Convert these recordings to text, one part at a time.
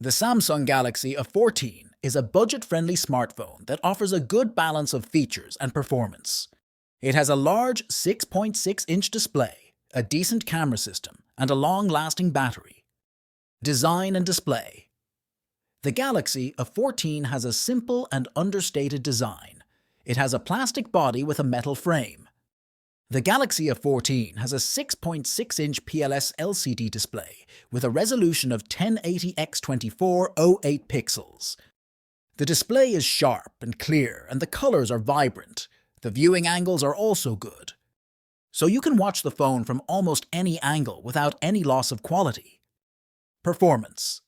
The Samsung Galaxy A14 is a budget-friendly smartphone that offers a good balance of features and performance. It has a large 6.6-inch display, a decent camera system, and a long-lasting battery. Design and display. The Galaxy A14 has a simple and understated design. It has a plastic body with a metal frame. The Galaxy A14 has a 6.6-inch PLS LCD display with a resolution of 1080x2408 pixels. The display is sharp and clear, and the colors are vibrant. The viewing angles are also good. So you can watch the phone from almost any angle without any loss of quality. Performance.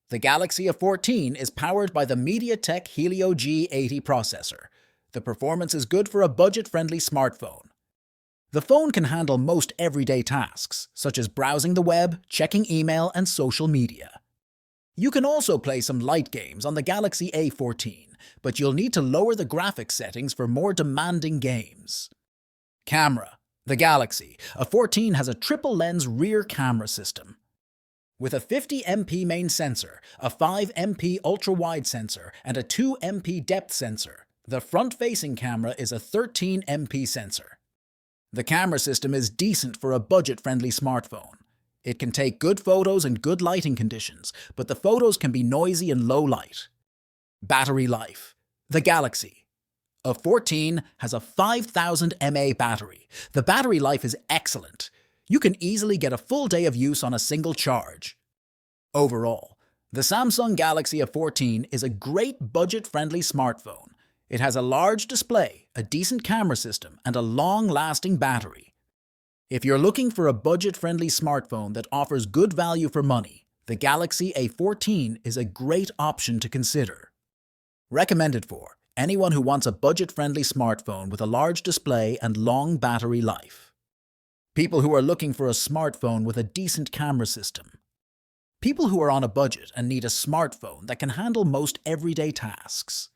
The Galaxy A14 is powered by the Mediatek Helio G80 processor. The performance is good for a budget-friendly smartphone. The phone can handle most everyday tasks, such as browsing the web, checking email, and social media. You can also play some light games on the Galaxy A14, but you'll need to lower the graphics settings for more demanding games. Camera. The Galaxy A14 has a triple-lens rear camera system. With a 50MP main sensor, a 5MP ultra-wide sensor, and a 2MP depth sensor, the front-facing camera is a 13MP sensor. The camera system is decent for a budget-friendly smartphone. It can take good photos in good lighting conditions, but the photos can be noisy in low light. Battery life. The Galaxy A14 has a 5000 mAh battery. The battery life is excellent. You can easily get a full day of use on a single charge. Overall, the Samsung Galaxy A14 is a great budget-friendly smartphone. It has a large display, a decent camera system, and a long-lasting battery. If you're looking for a budget-friendly smartphone that offers good value for money, the Galaxy A14 is a great option to consider. Recommended for anyone who wants a budget-friendly smartphone with a large display and long battery life. People who are looking for a smartphone with a decent camera system. People who are on a budget and need a smartphone that can handle most everyday tasks.